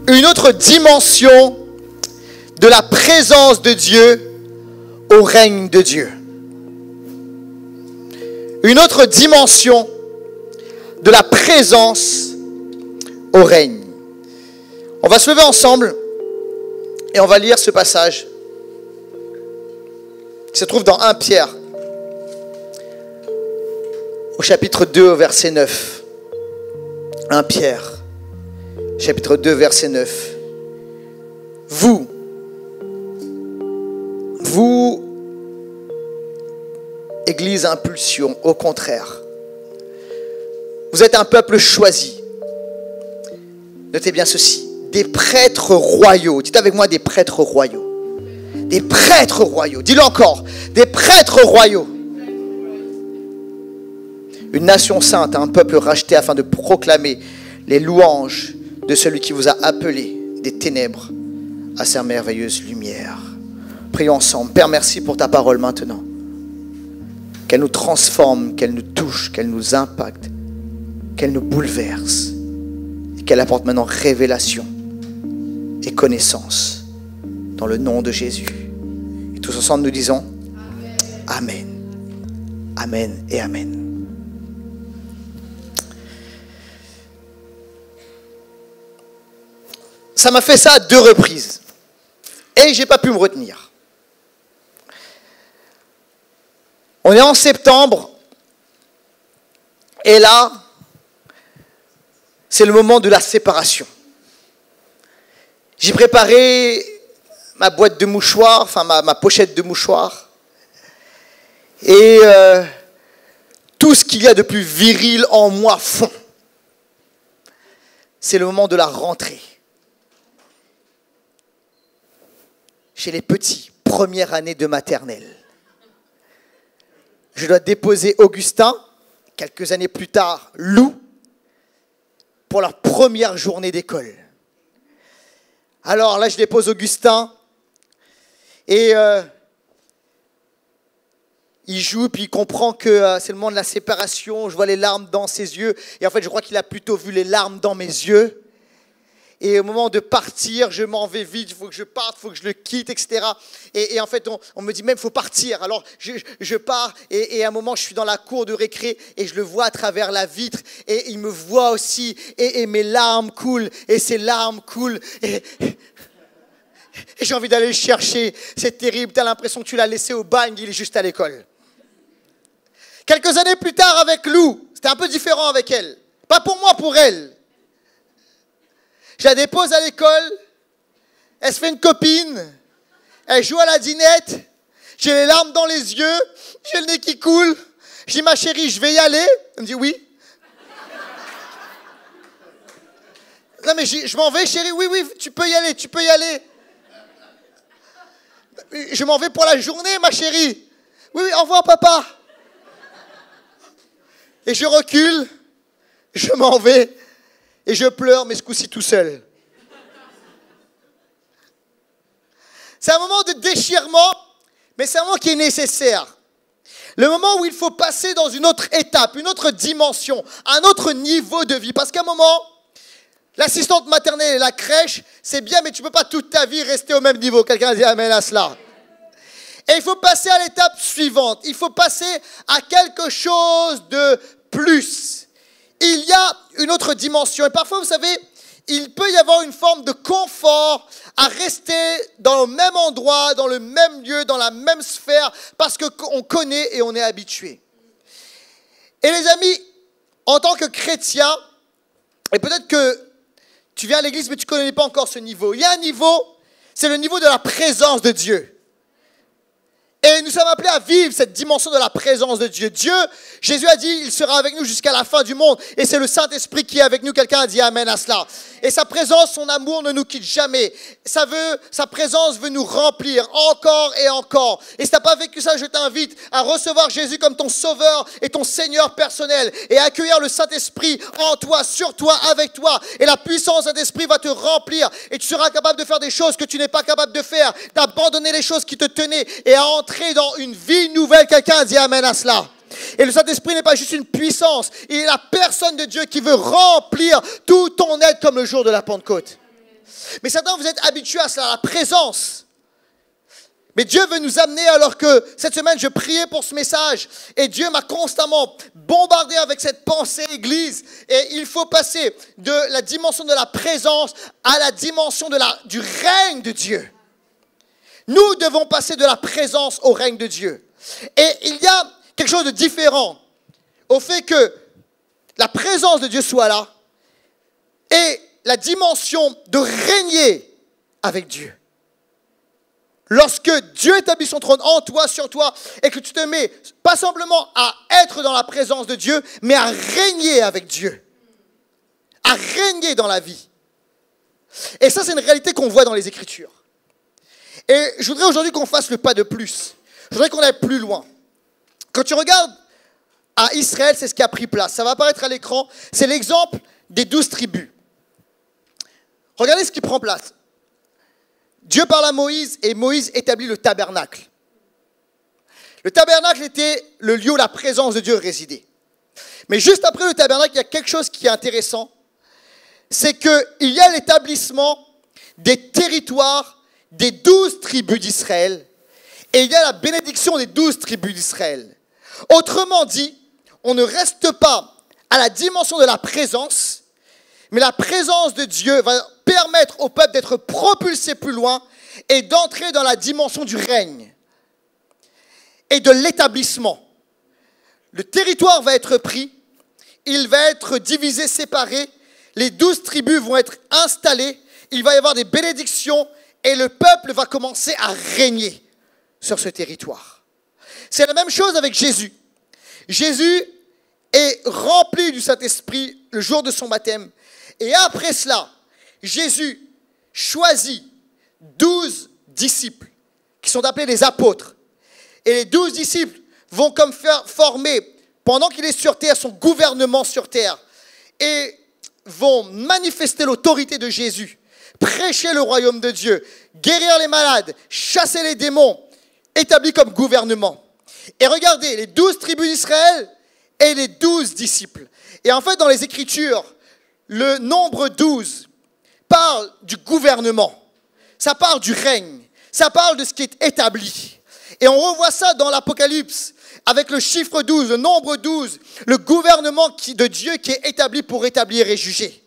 une autre dimension de la présence de Dieu au règne de Dieu. Une autre dimension de la présence au règne. On va se lever ensemble et on va lire ce passage qui se trouve dans 1 Pierre, au chapitre 2, au verset 9. 1 Pierre, chapitre 2, verset 9. Vous, Église Impulsion, au contraire, vous êtes un peuple choisi. Notez bien ceci, des prêtres royaux. Dites avec moi, des prêtres royaux. Des prêtres royaux. Dis-le encore, des prêtres royaux. Une nation sainte, un peuple racheté afin de proclamer les louanges de celui qui vous a appelé des ténèbres à sa merveilleuse lumière. Prions ensemble. Père, merci pour ta parole maintenant. Qu'elle nous transforme, qu'elle nous touche, qu'elle nous impacte, qu'elle nous bouleverse et qu'elle apporte maintenant révélation et connaissance dans le nom de Jésus. Et tous ensemble nous disons Amen. Amen et Amen. Ça m'a fait ça à 2 reprises et j'ai pas pu me retenir. On est en septembre et là, c'est le moment de la séparation. J'ai préparé ma boîte de mouchoirs, enfin ma pochette de mouchoirs et tout ce qu'il y a de plus viril en moi fond. C'est le moment de la rentrée. Chez les petits, première année de maternelle. Je dois déposer Augustin, quelques années plus tard, Lou, pour leur première journée d'école. Alors là, je dépose Augustin et il joue, puis il comprend que c'est le moment de la séparation. Je vois les larmes dans ses yeux et en fait, je crois qu'il a plutôt vu les larmes dans mes yeux. Et au moment de partir, je m'en vais vite, il faut que je parte, il faut que je le quitte, etc. Et en fait, on me dit même, il faut partir. Alors, je pars et à un moment, je suis dans la cour de récré et je le vois à travers la vitre et il me voit aussi et mes larmes coulent et ses larmes coulent. Et j'ai envie d'aller le chercher. C'est terrible, tu as l'impression que tu l'as laissé au bagne, il est juste à l'école. Quelques années plus tard avec Lou, c'était un peu différent avec elle. Pas pour moi, pour elle. Je la dépose à l'école, elle se fait une copine, elle joue à la dinette, j'ai les larmes dans les yeux, j'ai le nez qui coule. Je dis, ma chérie, je vais y aller. Elle me dit oui. Non mais je m'en vais, chérie, oui, tu peux y aller, tu peux y aller. Je m'en vais pour la journée, ma chérie. Oui, au revoir, papa. Et je recule, je m'en vais. Et je pleure, mais ce coup-ci tout seul. C'est un moment de déchirement, mais c'est un moment qui est nécessaire. Le moment où il faut passer dans une autre étape, une autre dimension, un autre niveau de vie. Parce qu'à un moment, l'assistante maternelle et la crèche, c'est bien, mais tu ne peux pas toute ta vie rester au même niveau. Quelqu'un a dit amen à cela. Et il faut passer à l'étape suivante. Il faut passer à quelque chose de plus. Il y a une autre dimension. Et parfois, vous savez, il peut y avoir une forme de confort à rester dans le même endroit, dans le même lieu, dans la même sphère, parce qu'on connaît et on est habitué. Et les amis, en tant que chrétien, et peut-être que tu viens à l'église, mais tu ne connais pas encore ce niveau. Il y a un niveau, c'est le niveau de la présence de Dieu. Et nous sommes appelés à vivre cette dimension de la présence de Dieu. Jésus a dit, il sera avec nous jusqu'à la fin du monde. Et c'est le Saint-Esprit qui est avec nous. Quelqu'un a dit amen à cela. Et sa présence, son amour ne nous quitte jamais. Sa présence veut nous remplir encore et encore. Et si tu n'as pas vécu ça, je t'invite à recevoir Jésus comme ton sauveur et ton Seigneur personnel. Et à accueillir le Saint-Esprit en toi, sur toi, avec toi. Et la puissance de l'Esprit va te remplir. Et tu seras capable de faire des choses que tu n'es pas capable de faire. D'abandonner les choses qui te tenaient et à entrer dans une vie nouvelle. Quelqu'un a dit amen à cela. Et le Saint-Esprit n'est pas juste une puissance, il est la personne de Dieu qui veut remplir tout ton être comme le jour de la Pentecôte. Mais certains, vous êtes habitués à cela, à la présence. Mais Dieu veut nous amener, alors que cette semaine, je priais pour ce message. Et Dieu m'a constamment bombardé avec cette pensée, Église. Et il faut passer de la dimension de la présence à la dimension du règne de Dieu. Nous devons passer de la présence au règne de Dieu. Et il y a quelque chose de différent au fait que la présence de Dieu soit là et la dimension de régner avec Dieu. Lorsque Dieu établit son trône en toi, sur toi, et que tu te mets pas simplement à être dans la présence de Dieu, mais à régner avec Dieu. À régner dans la vie. Et ça, c'est une réalité qu'on voit dans les Écritures. Et je voudrais aujourd'hui qu'on fasse le pas de plus. Je voudrais qu'on aille plus loin. Quand tu regardes à Israël, c'est ce qui a pris place. Ça va apparaître à l'écran. C'est l'exemple des 12 tribus. Regardez ce qui prend place. Dieu parle à Moïse et Moïse établit le tabernacle. Le tabernacle était le lieu où la présence de Dieu résidait. Mais juste après le tabernacle, il y a quelque chose qui est intéressant. C'est qu'il y a l'établissement des territoires des 12 tribus d'Israël. Et il y a la bénédiction des 12 tribus d'Israël. Autrement dit, on ne reste pas à la dimension de la présence, mais la présence de Dieu va permettre au peuple d'être propulsé plus loin et d'entrer dans la dimension du règne et de l'établissement. Le territoire va être pris, il va être divisé, séparé, les 12 tribus vont être installées, il va y avoir des bénédictions et le peuple va commencer à régner sur ce territoire. C'est la même chose avec Jésus. Jésus est rempli du Saint-Esprit le jour de son baptême. Et après cela, Jésus choisit 12 disciples qui sont appelés les apôtres. Et les 12 disciples vont comme faire former, pendant qu'il est sur terre, son gouvernement sur terre. Et vont manifester l'autorité de Jésus, prêcher le royaume de Dieu, guérir les malades, chasser les démons, établis comme gouvernement. Et regardez, les 12 tribus d'Israël et les 12 disciples. Et en fait, dans les Écritures, le nombre 12 parle du gouvernement. Ça parle du règne. Ça parle de ce qui est établi. Et on revoit ça dans l'Apocalypse, avec le chiffre 12, le nombre 12, le gouvernement de Dieu qui est établi pour établir et juger.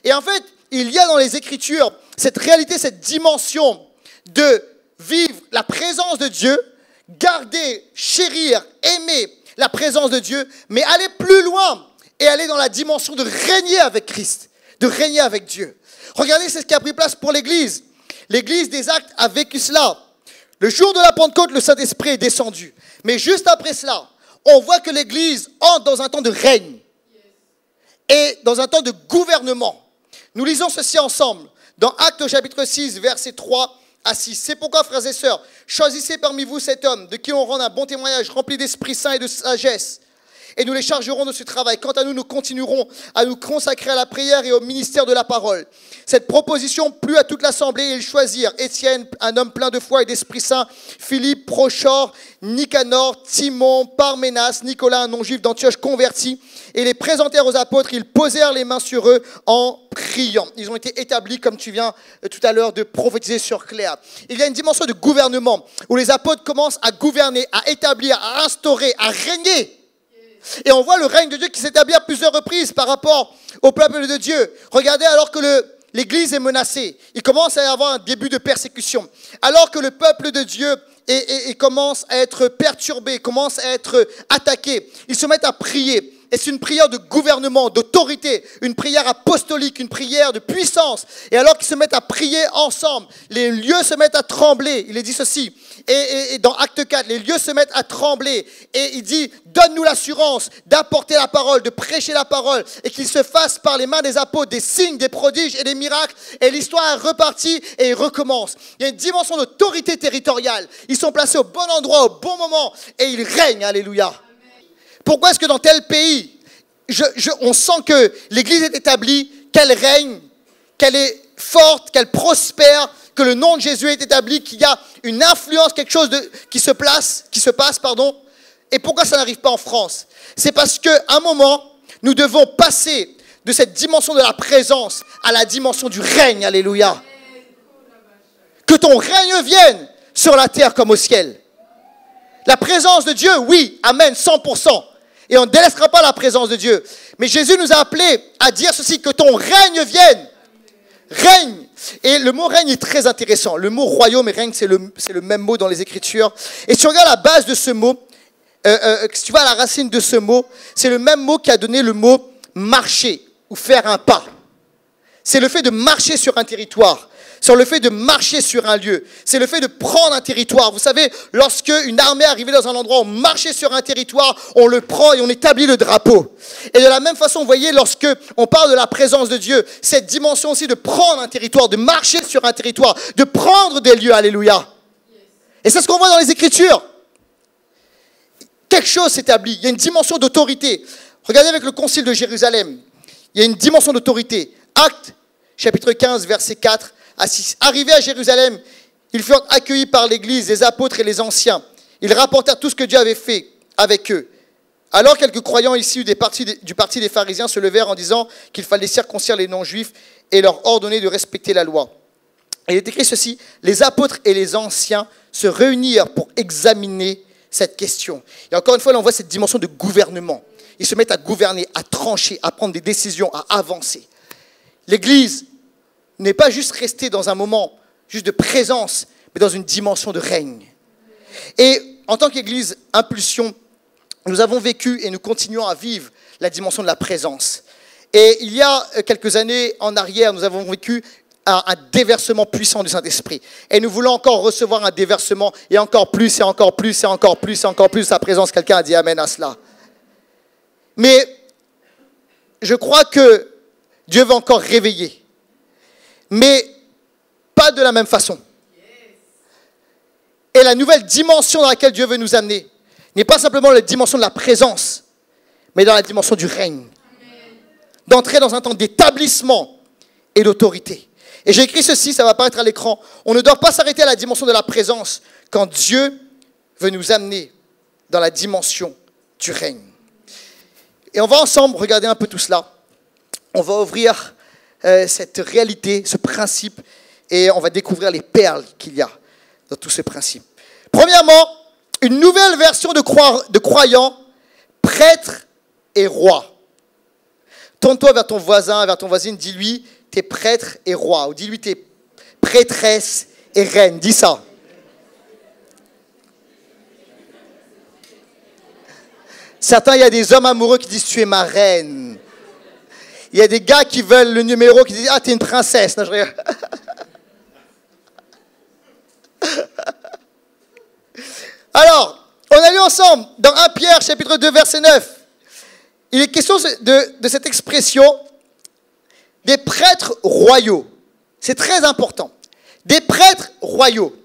Et en fait, il y a dans les Écritures cette réalité, cette dimension de vivre la présence de Dieu, garder, chérir, aimer la présence de Dieu, mais aller plus loin et aller dans la dimension de régner avec Christ, de régner avec Dieu. Regardez, c'est ce qui a pris place pour l'Église. L'Église des Actes a vécu cela. Le jour de la Pentecôte, le Saint-Esprit est descendu. Mais juste après cela, on voit que l'Église entre dans un temps de règne et dans un temps de gouvernement. Nous lisons ceci ensemble dans Actes au chapitre 6, versets 3 à 6. C'est pourquoi, frères et sœurs, choisissez parmi vous cet homme de qui on rend un bon témoignage, rempli d'Esprit Saint et de sagesse. Et nous les chargerons de ce travail. Quant à nous, nous continuerons à nous consacrer à la prière et au ministère de la parole. Cette proposition plut à toute l'assemblée et ils choisirent Étienne, un homme plein de foi et d'Esprit Saint, Philippe, Prochor, Nicanor, Timon, Parménas, Nicolas, un non-juif d'Antioche converti, et les présentèrent aux apôtres. Ils posèrent les mains sur eux en priant. Ils ont été établis, comme tu viens tout à l'heure de prophétiser sur Claire. Il y a une dimension de gouvernement où les apôtres commencent à gouverner, à établir, à instaurer, à régner. Et on voit le règne de Dieu qui s'établit à plusieurs reprises par rapport au peuple de Dieu. Regardez, alors que l'Église est menacée, il commence à y avoir un début de persécution. Alors que le peuple de Dieu commence à être perturbé, commence à être attaqué, ils se mettent à prier. Et c'est une prière de gouvernement, d'autorité, une prière apostolique, une prière de puissance. Et alors qu'ils se mettent à prier ensemble, les lieux se mettent à trembler. Il est dit ceci, et dans Acte 4, les lieux se mettent à trembler. Et il dit, donne-nous l'assurance d'apporter la parole, de prêcher la parole, et qu'il se fasse par les mains des apôtres des signes, des prodiges et des miracles. Et l'histoire est repartie et recommence. Il y a une dimension d'autorité territoriale. Ils sont placés au bon endroit, au bon moment, et ils règnent. Alléluia. Pourquoi est-ce que dans tel pays, on sent que l'Église est établie, qu'elle règne, qu'elle est forte, qu'elle prospère, que le nom de Jésus est établi, qu'il y a une influence, quelque chose qui se passe, Et pourquoi ça n'arrive pas en France? C'est parce qu'à un moment, nous devons passer de cette dimension de la présence à la dimension du règne. Alléluia. Que ton règne vienne sur la terre comme au ciel. La présence de Dieu, oui, amen, 100%. Et on ne délaissera pas la présence de Dieu. Mais Jésus nous a appelés à dire ceci, que ton règne vienne. Règne. Et le mot règne est très intéressant. Le mot royaume et règne, c'est le même mot dans les Écritures. Et si tu regardes la base de ce mot, si tu vas à la racine de ce mot, c'est le même mot qui a donné le mot marcher ou faire un pas. C'est le fait de marcher sur un territoire. C'est le fait de marcher sur un lieu. C'est le fait de prendre un territoire. Vous savez, lorsque une armée arrivait dans un endroit, on marchait sur un territoire, on le prend et on établit le drapeau. Et de la même façon, vous voyez, lorsque on parle de la présence de Dieu, cette dimension aussi de prendre un territoire, de marcher sur un territoire, de prendre des lieux, alléluia. Et c'est ce qu'on voit dans les Écritures. Quelque chose s'établit. Il y a une dimension d'autorité. Regardez avec le concile de Jérusalem. Il y a une dimension d'autorité. Actes, chapitre 15, verset 4 à 6. Arrivés à Jérusalem, ils furent accueillis par l'Église, les apôtres et les anciens. Ils rapportèrent tout ce que Dieu avait fait avec eux. Alors quelques croyants issus du parti des pharisiens se levèrent en disant qu'il fallait circoncire les non-juifs et leur ordonner de respecter la loi. Et il est écrit ceci, les apôtres et les anciens se réunirent pour examiner cette question. Et encore une fois, là, on voit cette dimension de gouvernement. Ils se mettent à gouverner, à trancher, à prendre des décisions, à avancer. L'Église n'est pas juste restée dans un moment juste de présence, mais dans une dimension de règne. Et en tant qu'Église Impulsion, nous avons vécu et nous continuons à vivre la dimension de la présence. Et il y a quelques années en arrière, nous avons vécu un déversement puissant du Saint-Esprit. Et nous voulons encore recevoir un déversement et encore plus, et encore plus, et encore plus, et encore plus de sa présence. Quelqu'un a dit amen à cela. Mais je crois que Dieu va encore réveiller. Mais pas de la même façon. Et la nouvelle dimension dans laquelle Dieu veut nous amener n'est pas simplement la dimension de la présence, mais dans la dimension du règne. D'entrer dans un temps d'établissement et d'autorité. Et j'ai écrit ceci, ça va apparaître à l'écran. On ne doit pas s'arrêter à la dimension de la présence quand Dieu veut nous amener dans la dimension du règne. Et on va ensemble regarder un peu tout cela. On va ouvrir cette réalité, ce principe, et on va découvrir les perles qu'il y a dans tout ce principe. Premièrement, une nouvelle version de croyants, prêtres et rois. Tourne-toi vers ton voisin, vers ton voisine, dis-lui, t'es prêtre et roi. Ou dis-lui, t'es prêtresse et reine. Dis ça. Certains, il y a des hommes amoureux qui disent, tu es ma reine. Il y a des gars qui veulent le numéro, qui disent, ah, t'es une princesse. Non, je regarde. Alors, on a lu ensemble, dans 1 Pierre, chapitre 2, verset 9. Il est question de cette expression des prêtres royaux. C'est très important. Des prêtres royaux.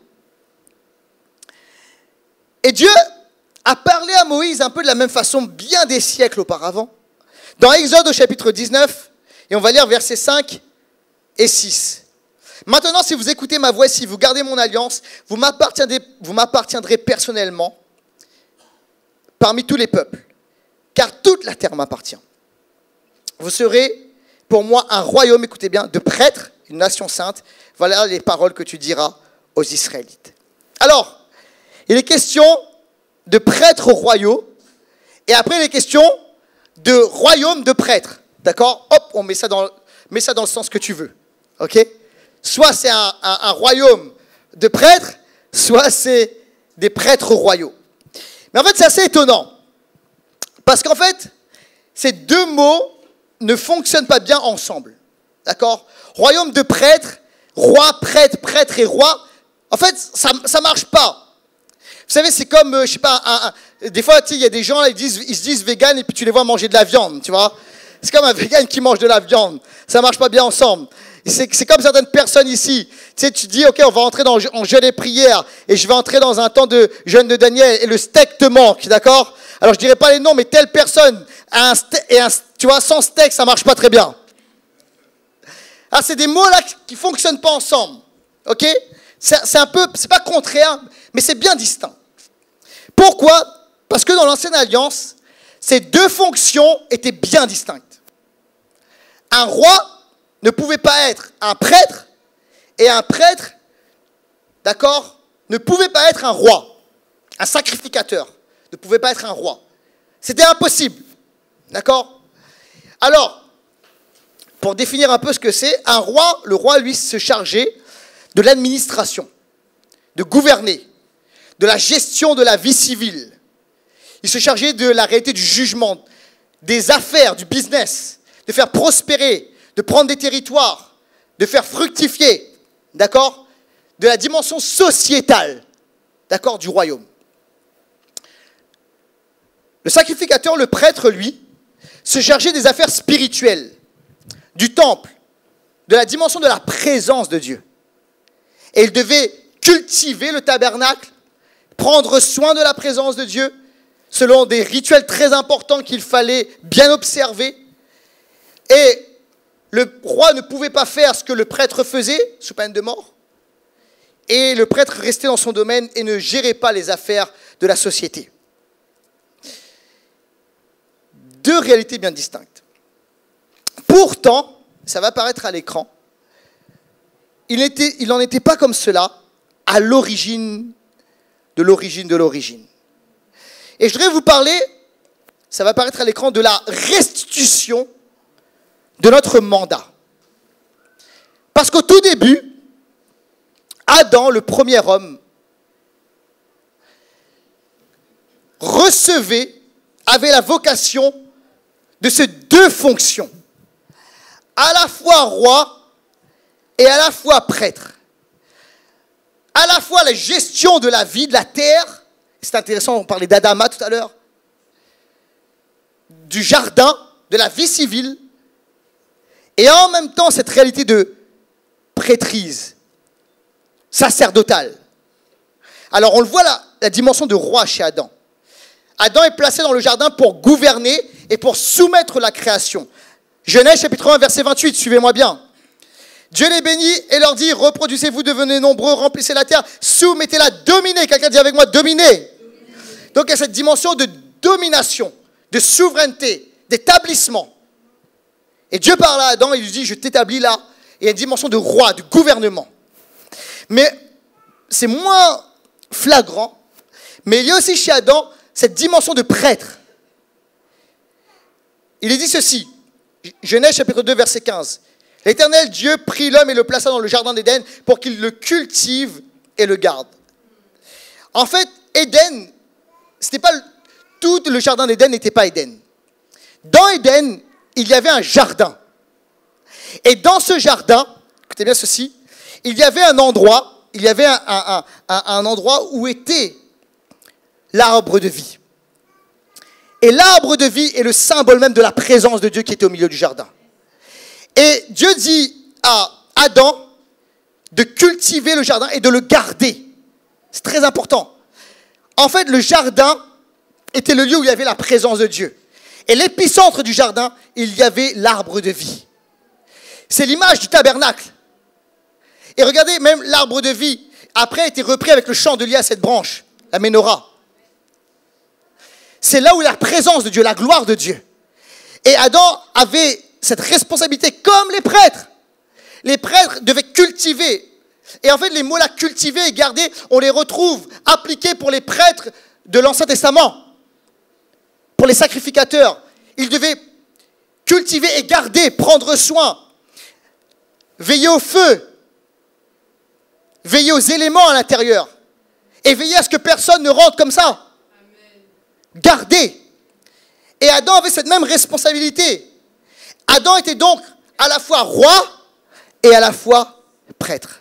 Et Dieu a parlé à Moïse un peu de la même façon bien des siècles auparavant. Dans Exode au chapitre 19, et on va lire versets 5 et 6. Maintenant, si vous écoutez ma voix, si vous gardez mon alliance, vous m'appartiendrez personnellement parmi tous les peuples, car toute la terre m'appartient. Vous serez pour moi un royaume, écoutez bien, de prêtres, une nation sainte. Voilà les paroles que tu diras aux Israélites. Alors, il est question de prêtres royaux, et après il est question de royaume de prêtres. D'accord ? Hop, on met ça dans le sens que tu veux. Ok ? Soit c'est un royaume de prêtres, soit c'est des prêtres royaux. Mais en fait, c'est assez étonnant. Parce qu'en fait, ces deux mots ne fonctionnent pas bien ensemble. D'accord ? Royaume de prêtres, roi, prêtre, prêtre et roi. En fait, ça ne marche pas. Vous savez, c'est comme, je sais pas, des fois, il y a des gens, là, ils se disent vegan et puis tu les vois manger de la viande, tu vois. C'est comme un vegan qui mange de la viande. Ça ne marche pas bien ensemble. C'est comme certaines personnes ici. Tu sais, tu dis, ok, on va entrer en jeûne et prière et je vais entrer dans un temps de jeûne de Daniel et le steak te manque, d'accord ? Alors, je dirais pas les noms, mais telle personne a un steak, tu vois, sans steak, ça marche pas très bien. Ah, c'est des mots là qui fonctionnent pas ensemble, ok ? C'est un peu, c'est pas contraire, mais c'est bien distinct. Pourquoi ? Parce que dans l'ancienne alliance, ces deux fonctions étaient bien distinctes. Un roi ne pouvait pas être un prêtre, et un prêtre, d'accord, ne pouvait pas être un roi. Un sacrificateur ne pouvait pas être un roi. C'était impossible. D'accord? Alors, pour définir un peu ce que c'est, un roi, le roi, lui, se chargeait de l'administration, de gouverner, de la gestion de la vie civile. Il se chargeait de la réalité du jugement, des affaires, du business, de faire prospérer, de prendre des territoires, de faire fructifier, d'accord? De la dimension sociétale, d'accord, du royaume. Le sacrificateur, le prêtre, lui, se chargeait des affaires spirituelles, du temple, de la dimension de la présence de Dieu. Et il devait cultiver le tabernacle, prendre soin de la présence de Dieu, selon des rituels très importants qu'il fallait bien observer. Et le roi ne pouvait pas faire ce que le prêtre faisait, sous peine de mort. Et le prêtre restait dans son domaine et ne gérait pas les affaires de la société. Deux réalités bien distinctes. Pourtant, ça va apparaître à l'écran, il n'en était pas comme cela à l'origine de l'origine de l'origine. Et je voudrais vous parler, ça va apparaître à l'écran, de la restitution de notre mandat. Parce qu'au tout début, Adam, le premier homme, avait la vocation de ces deux fonctions, à la fois roi et à la fois prêtre. À la fois la gestion de la vie, de la terre, c'est intéressant, on parlait d'Adama tout à l'heure, du jardin, de la vie civile, et en même temps cette réalité de prêtrise, sacerdotale. Alors on le voit là, la dimension de roi chez Adam. Adam est placé dans le jardin pour gouverner et pour soumettre la création. Genèse chapitre 1, verset 28, suivez-moi bien. Dieu les bénit et leur dit, reproduisez-vous, devenez nombreux, remplissez la terre, soumettez-la, dominez. Quelqu'un dit avec moi, dominez. Donc il y a cette dimension de domination, de souveraineté, d'établissement. Et Dieu parle à Adam et lui dit, je t'établis là. Il y a une dimension de roi, de gouvernement. Mais c'est moins flagrant. Mais il y a aussi chez Adam cette dimension de prêtre. Il est dit ceci, Genèse chapitre 2, verset 15. L'Éternel Dieu prit l'homme et le plaça dans le jardin d'Éden pour qu'il le cultive et le garde. En fait, Éden, c'était pas tout le jardin d'Éden n'était pas Éden. Dans Éden, il y avait un jardin. Et dans ce jardin, écoutez bien ceci, il y avait un endroit, un endroit où était l'arbre de vie. Et l'arbre de vie est le symbole même de la présence de Dieu qui était au milieu du jardin. Et Dieu dit à Adam de cultiver le jardin et de le garder. C'est très important. En fait, le jardin était le lieu où il y avait la présence de Dieu. Et l'épicentre du jardin, il y avait l'arbre de vie. C'est l'image du tabernacle. Et regardez, même l'arbre de vie, après, a été repris avec le chandelier à cette branche, la menorah. C'est là où il y a la présence de Dieu, la gloire de Dieu. Et Adam avait cette responsabilité comme les prêtres. Les prêtres devaient cultiver. Et en fait, les mots là, cultiver et garder, on les retrouve appliqués pour les prêtres de l'Ancien Testament. Pour les sacrificateurs. Ils devaient cultiver et garder, prendre soin. Veiller au feu. Veiller aux éléments à l'intérieur. Et veiller à ce que personne ne rentre comme ça. Garder. Et Adam avait cette même responsabilité. Adam était donc à la fois roi et à la fois prêtre.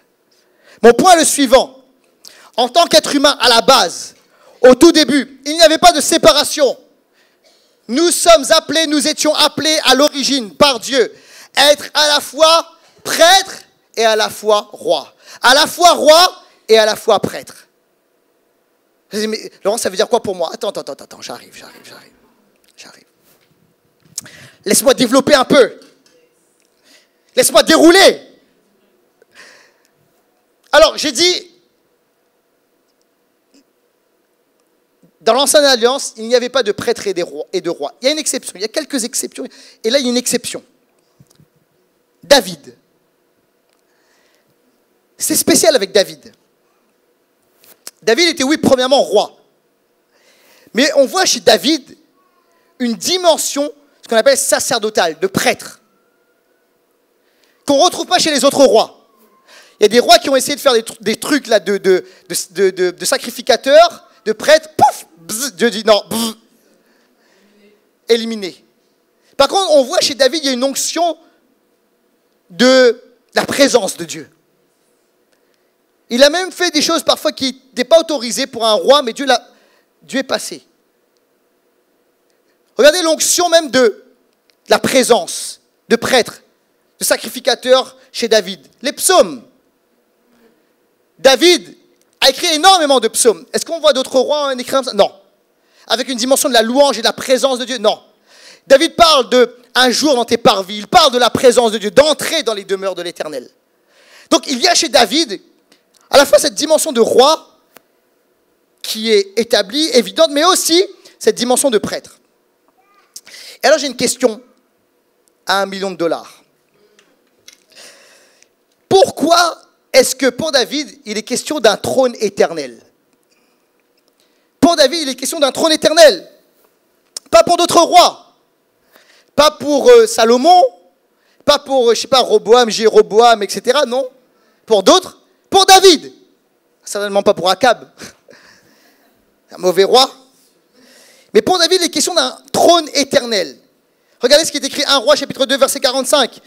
Mon point est le suivant. En tant qu'être humain, à la base, au tout début, il n'y avait pas de séparation. Nous sommes appelés, nous étions appelés à l'origine par Dieu à être à la fois prêtre et à la fois roi. À la fois roi et à la fois prêtre. Mais Laurent, ça veut dire quoi pour moi? Attends, j'arrive. Laisse-moi développer un peu. Laisse-moi dérouler. Alors, j'ai dit, dans l'Ancienne Alliance, il n'y avait pas de prêtres et de rois. Il y a une exception, il y a quelques exceptions. Et là, il y a une exception. David. C'est spécial avec David. David était, oui, premièrement roi. Mais on voit chez David une dimension, ce qu'on appelle sacerdotale, de prêtre, qu'on ne retrouve pas chez les autres rois. Il y a des rois qui ont essayé de faire des trucs là, de sacrificateurs, de prêtres, pouf, bzz, Dieu dit non, bzz, éliminé. Par contre, on voit chez David, il y a une onction de la présence de Dieu. Il a même fait des choses parfois qui n'étaient pas autorisées pour un roi, mais Dieu est passé. Regardez l'onction même de la présence, de prêtre, de sacrificateur chez David. Les psaumes. David a écrit énormément de psaumes. Est-ce qu'on voit d'autres rois en écrire ça? Non. Avec une dimension de la louange et de la présence de Dieu? Non. David parle de un jour dans tes parvis. Il parle de la présence de Dieu, d'entrer dans les demeures de l'Éternel. Donc il y a chez David à la fois cette dimension de roi qui est établie, évidente, mais aussi cette dimension de prêtre. Et alors j'ai une question à $1 million. Pourquoi est-ce que pour David, il est question d'un trône éternel? Pour David, il est question d'un trône éternel. Pas pour d'autres rois. Pas pour Salomon. Pas pour, je sais pas, Roboam, Jéroboam, etc. Non. Pour d'autres. Pour David. Certainement pas pour Akab. Un mauvais roi. Mais pour David, il est question d'un trône éternel. Regardez ce qui est écrit 1 Roi, chapitre 2, verset 45.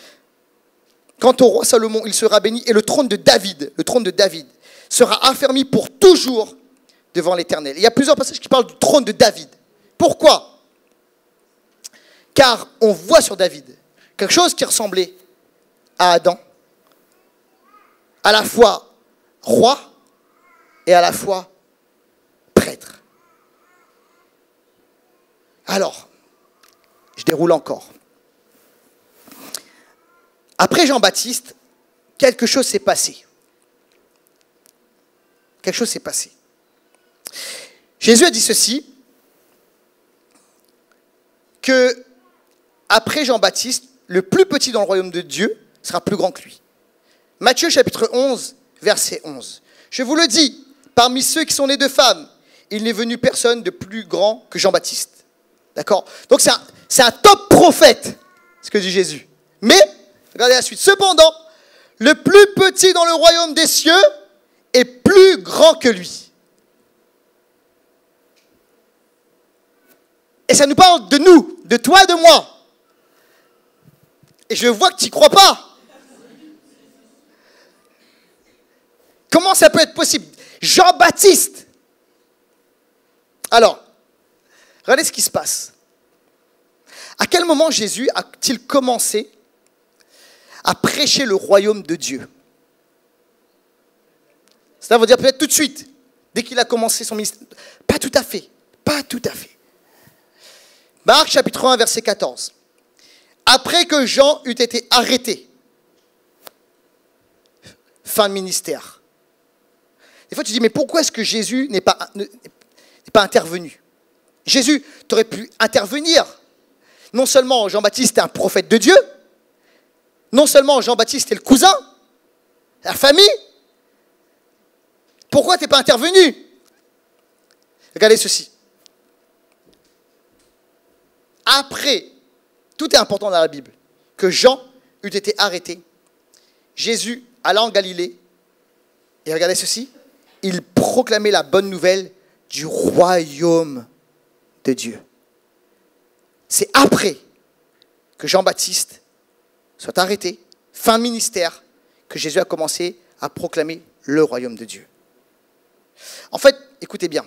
Quant au roi Salomon, il sera béni, et le trône de David, sera affermi pour toujours devant l'Éternel. Il y a plusieurs passages qui parlent du trône de David. Pourquoi? Car on voit sur David quelque chose qui ressemblait à Adam, à la fois roi et à la fois prêtre. Alors, je déroule encore. Après Jean-Baptiste, quelque chose s'est passé. Quelque chose s'est passé. Jésus a dit ceci, que après Jean-Baptiste, le plus petit dans le royaume de Dieu sera plus grand que lui. Matthieu chapitre 11, verset 11. Je vous le dis, parmi ceux qui sont nés de femmes, il n'est venu personne de plus grand que Jean-Baptiste. D'accord? Donc c'est un top prophète, ce que dit Jésus. Mais, regardez la suite. Cependant, le plus petit dans le royaume des cieux est plus grand que lui. Et ça nous parle de nous, de toi et de moi. Et je vois que tu n'y crois pas. Comment ça peut être possible? Jean-Baptiste. Alors, regardez ce qui se passe. À quel moment Jésus a-t-il commencé à prêcher le royaume de Dieu? Cela veut dire peut-être tout de suite, dès qu'il a commencé son ministère. Pas tout à fait. Pas tout à fait. Marc chapitre 1, verset 14. Après que Jean eut été arrêté, fin de ministère. Des fois tu dis, mais pourquoi est-ce que Jésus n'est pas intervenu? Jésus, tu aurais pu intervenir. Non seulement Jean-Baptiste est un prophète de Dieu, non seulement Jean-Baptiste est le cousin, la famille. Pourquoi tu n'es pas intervenu? Regardez ceci. Après, tout est important dans la Bible, que Jean eut été arrêté, Jésus alla en Galilée, et regardez ceci, il proclamait la bonne nouvelle du royaume de Dieu. C'est après que Jean-Baptiste soit arrêté, fin de ministère, que Jésus a commencé à proclamer le royaume de Dieu. En fait, écoutez bien,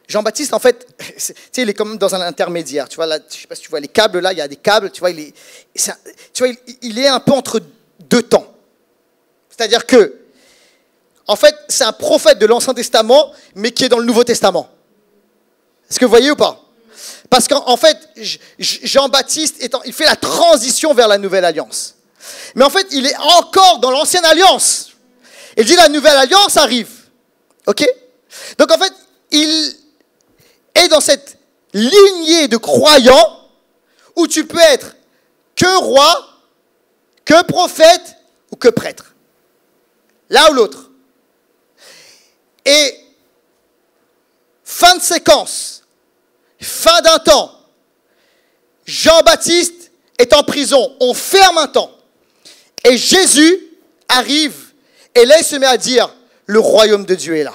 Jean-Baptiste, en fait, il est comme dans un intermédiaire. Tu vois, là, je ne sais pas si tu vois les câbles, là, il y a des câbles. Tu vois, il est un peu entre deux temps. C'est-à-dire que, en fait, c'est un prophète de l'Ancien Testament, mais qui est dans le Nouveau Testament. Est-ce que vous voyez ou pas? Parce qu'en fait, Jean-Baptiste, il fait la transition vers la Nouvelle Alliance. Mais en fait, il est encore dans l'Ancienne Alliance. Il dit la Nouvelle Alliance arrive. OK? Donc, en fait, il est dans cette lignée de croyants où tu peux être que roi, que prophète ou que prêtre. L'un ou l'autre. Et fin de séquence, fin d'un temps, Jean-Baptiste est en prison, on ferme un temps. Et Jésus arrive et là il se met à dire, le royaume de Dieu est là.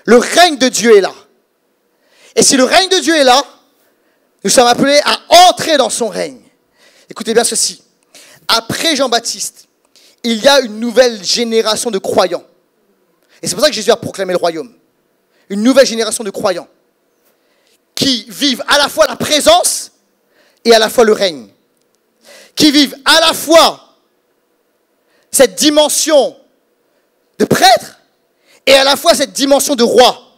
Le règne de Dieu est là. Et si le règne de Dieu est là, nous sommes appelés à entrer dans son règne. Écoutez bien ceci. Après Jean-Baptiste, il y a une nouvelle génération de croyants. Et c'est pour ça que Jésus a proclamé le royaume. Une nouvelle génération de croyants qui vivent à la fois la présence et à la fois le règne. Qui vivent à la fois cette dimension de prêtre et à la fois cette dimension de roi.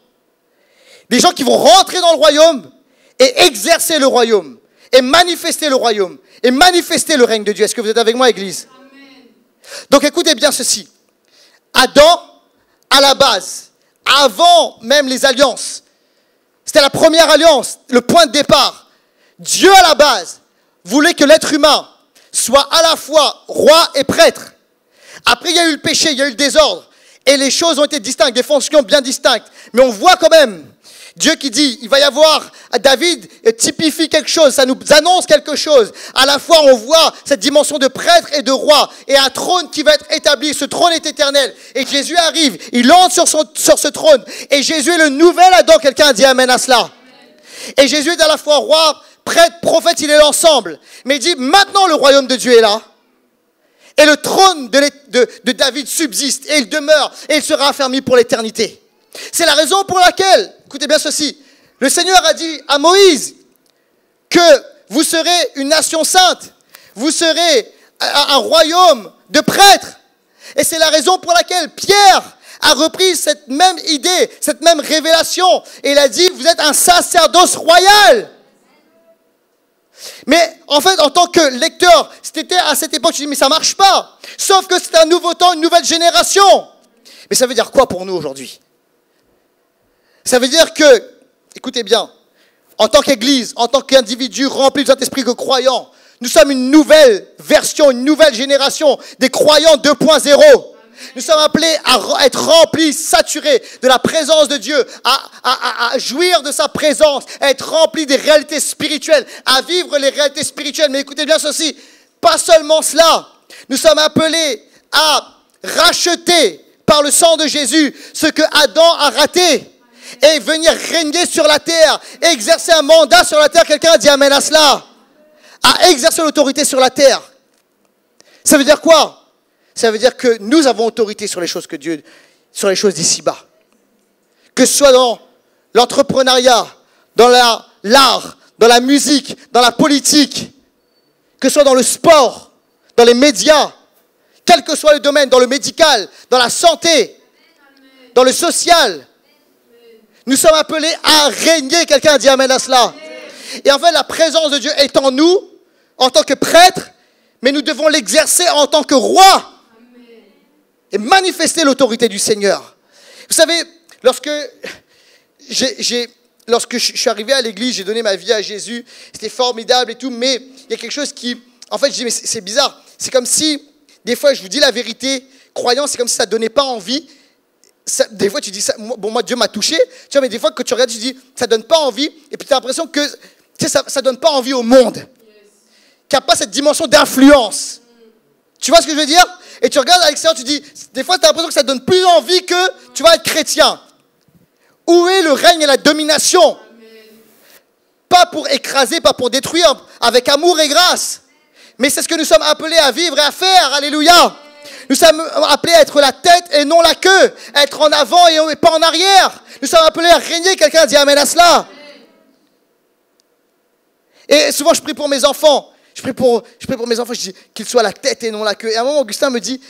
Des gens qui vont rentrer dans le royaume et exercer le royaume et manifester le royaume et manifester le règne de Dieu. Est-ce que vous êtes avec moi, Église? Amen. Donc écoutez bien ceci. Adam, à la base, avant même les alliances, c'était la première alliance, le point de départ. Dieu, à la base, voulait que l'être humain soit à la fois roi et prêtre. Après, il y a eu le péché, il y a eu le désordre. Et les choses ont été distinctes, des fonctions bien distinctes. Mais on voit quand même Dieu qui dit, il va y avoir, David typifie quelque chose, ça nous annonce quelque chose. À la fois, on voit cette dimension de prêtre et de roi, et un trône qui va être établi. Ce trône est éternel. Et Jésus arrive, il entre sur ce trône. Et Jésus est le nouvel Adam. Quelqu'un a dit amen à cela. Amen. Et Jésus est à la fois roi, prêtre, prophète, il est l'ensemble. Mais il dit, maintenant le royaume de Dieu est là. Et le trône de David subsiste, et il demeure, et il sera affermi pour l'éternité. C'est la raison pour laquelle, écoutez bien ceci, le Seigneur a dit à Moïse que vous serez une nation sainte, vous serez un royaume de prêtres. Et c'est la raison pour laquelle Pierre a repris cette même idée, cette même révélation, et il a dit, vous êtes un sacerdoce royal. Mais en fait, en tant que lecteur, c'était à cette époque, je dis, mais ça ne marche pas. Sauf que c'est un nouveau temps, une nouvelle génération. Mais ça veut dire quoi pour nous aujourd'hui? Ça veut dire que, écoutez bien, en tant qu'Église, en tant qu'individu rempli du Saint-Esprit que croyant, nous sommes une nouvelle version, une nouvelle génération des croyants 2.0. Nous sommes appelés à être remplis, saturés de la présence de Dieu, à jouir de sa présence, à être remplis des réalités spirituelles, à vivre les réalités spirituelles. Mais écoutez bien ceci, pas seulement cela, nous sommes appelés à racheter par le sang de Jésus ce que Adam a raté et venir régner sur la terre, exercer un mandat sur la terre. Quelqu'un a dit amen à cela. À exercer l'autorité sur la terre. Ça veut dire quoi? Ça veut dire que nous avons autorité sur les choses que Dieu, sur les choses d'ici-bas. Que ce soit dans l'entrepreneuriat, dans l'art, dans la musique, dans la politique, que ce soit dans le sport, dans les médias, quel que soit le domaine, dans le médical, dans la santé, dans le social. Nous sommes appelés à régner. Quelqu'un a dit amen à cela. Et en fait, la présence de Dieu est en nous, en tant que prêtre, mais nous devons l'exercer en tant que roi. Et manifester l'autorité du Seigneur. Vous savez, lorsque je suis arrivé à l'église, j'ai donné ma vie à Jésus, c'était formidable et tout, mais il y a quelque chose qui, en fait, je dis, mais c'est bizarre. C'est comme si, des fois, je vous dis la vérité, croyant, c'est comme si ça ne donnait pas envie. Des fois, tu dis, ça, bon, moi, Dieu m'a touché, tu vois, mais des fois, quand tu regardes, tu dis, ça ne donne pas envie, et puis tu as l'impression que ça ne donne pas envie au monde, qu'il n'y a pas cette dimension d'influence. Tu vois ce que je veux dire? Et tu regardes à l'extérieur, tu dis, des fois, tu as l'impression que ça ne donne plus envie que tu vas être chrétien. Où est le règne et la domination? Amen. Pas pour écraser, pas pour détruire, avec amour et grâce. Mais c'est ce que nous sommes appelés à vivre et à faire. Alléluia. Amen. Nous sommes appelés à être la tête et non la queue. À être en avant et pas en arrière. Nous sommes appelés à régner. Quelqu'un dit amen à cela. Amen. Et souvent, je prie pour mes enfants. Je prie pour mes enfants, je dis qu'ils soient la tête et non la queue. Et à un moment, Augustin me dit,